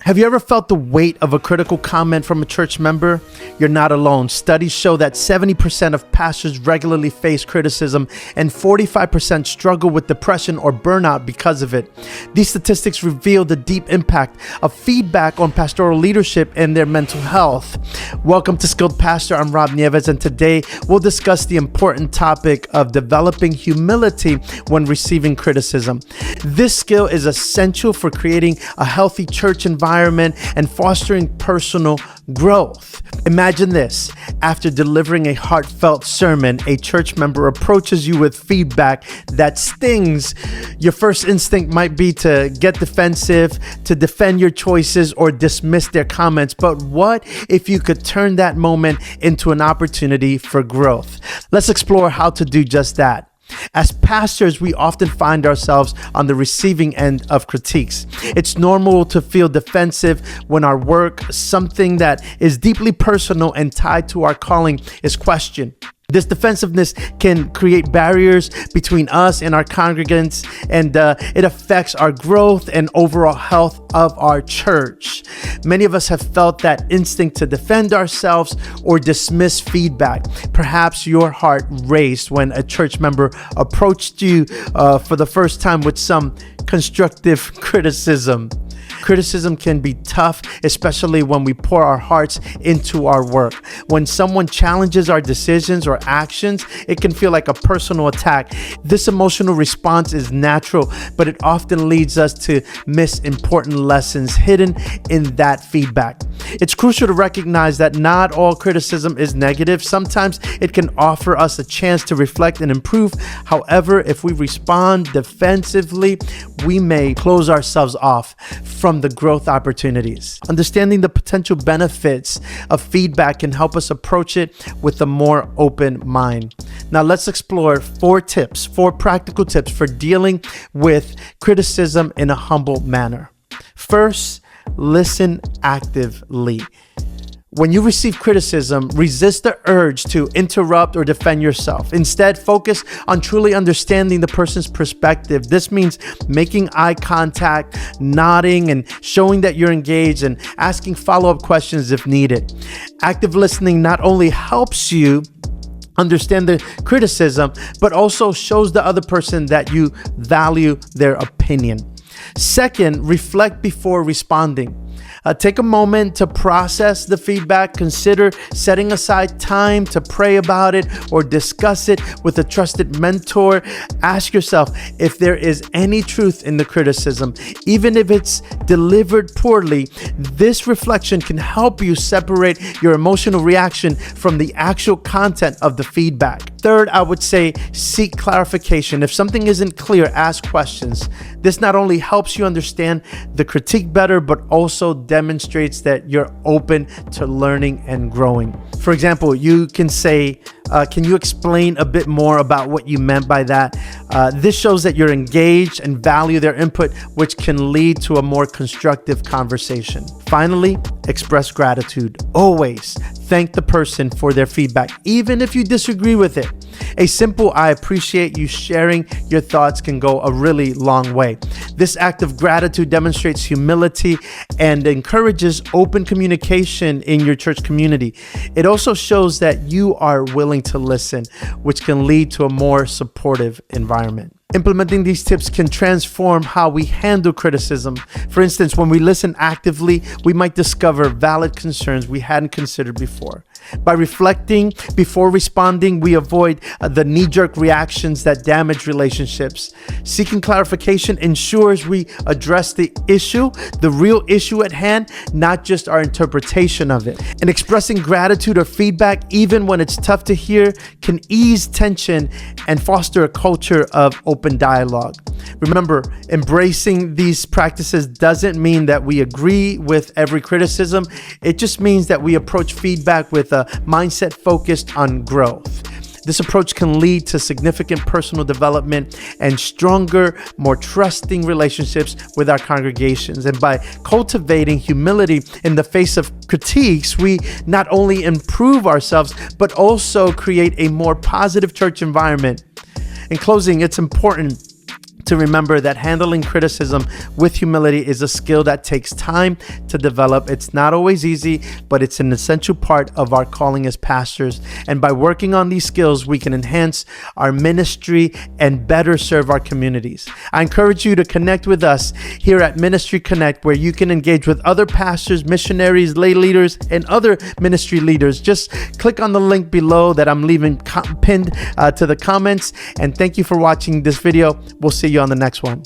Have you ever felt the weight of a critical comment from a church member? You're not alone. Studies show that 70% of pastors regularly face criticism and 45% struggle with depression or burnout because of it. These statistics reveal the deep impact of feedback on pastoral leadership and their mental health. Welcome to Skilled Pastor. I'm Rob Nieves, and today we'll discuss the important topic of developing humility when receiving criticism. This skill is essential for creating a healthy church environment and fostering personal growth. Imagine this. After delivering a heartfelt sermon, a church member approaches you with feedback that stings. Your first instinct might be to get defensive, to defend your choices, or dismiss their comments. But what if you could turn that moment into an opportunity for growth? Let's explore how to do just that. As pastors, we often find ourselves on the receiving end of critiques. It's normal to feel defensive when our work, something that is deeply personal and tied to our calling, is questioned. This defensiveness can create barriers between us and our congregants, and it affects our growth and overall health of our church. Many of us have felt that instinct to defend ourselves or dismiss feedback. Perhaps your heart raced when a church member approached you for the first time with some constructive criticism. Criticism can be tough, especially when we pour our hearts into our work. When someone challenges our decisions or actions, it can feel like a personal attack. This emotional response is natural, but it often leads us to miss important lessons hidden in that feedback. It's crucial to recognize that not all criticism is negative. Sometimes it can offer us a chance to reflect and improve. However, if we respond defensively, we may close ourselves off from the growth opportunities. Understanding the potential benefits of feedback can help us approach it with a more open mind. Now let's explore four practical tips for dealing with criticism in a humble manner. First, listen actively. When you receive criticism, resist the urge to interrupt or defend yourself. Instead, focus on truly understanding the person's perspective. This means making eye contact, nodding, and showing that you're engaged, and asking follow-up questions if needed. Active listening not only helps you understand the criticism, but also shows the other person that you value their opinion. Second, reflect before responding. Take a moment to process the feedback. Consider setting aside time to pray about it or discuss it with a trusted mentor. Ask yourself if there is any truth in the criticism. Even if it's delivered poorly, this reflection can help you separate your emotional reaction from the actual content of the feedback. Third, I would say seek clarification. If something isn't clear, ask questions. This not only helps you understand the critique better, but also demonstrates that you're open to learning and growing. For example, you can say, can you explain a bit more about what you meant by that? This shows that you're engaged and value their input, which can lead to a more constructive conversation. Finally, express gratitude. Always thank the person for their feedback, even if you disagree with it. A simple "I appreciate you sharing your thoughts" can go a really long way. This act of gratitude demonstrates humility and encourages open communication in your church community. It also shows that you are willing to listen, which can lead to a more supportive environment. Implementing these tips can transform how we handle criticism. For instance, when we listen actively, we might discover valid concerns we hadn't considered before. By reflecting before responding, we avoid the knee-jerk reactions that damage relationships. Seeking clarification ensures we address the issue, the real issue at hand, not just our interpretation of it. And expressing gratitude or feedback, even when it's tough to hear, can ease tension and foster a culture of open dialogue. Remember, embracing these practices doesn't mean that we agree with every criticism. It just means that we approach feedback with a mindset focused on growth. This approach can lead to significant personal development and stronger, more trusting relationships with our congregations. And by cultivating humility in the face of critiques, we not only improve ourselves, but also create a more positive church environment. In closing, it's important to remember that handling criticism with humility is a skill that takes time to develop. It's not always easy, but it's an essential part of our calling as pastors. And by working on these skills, we can enhance our ministry and better serve our communities. I encourage you to connect with us here at Ministry Connect, where you can engage with other pastors, missionaries, lay leaders, and other ministry leaders. Just click on the link below that I'm leaving pinned to the comments. And thank you for watching this video. We'll see you on the next one.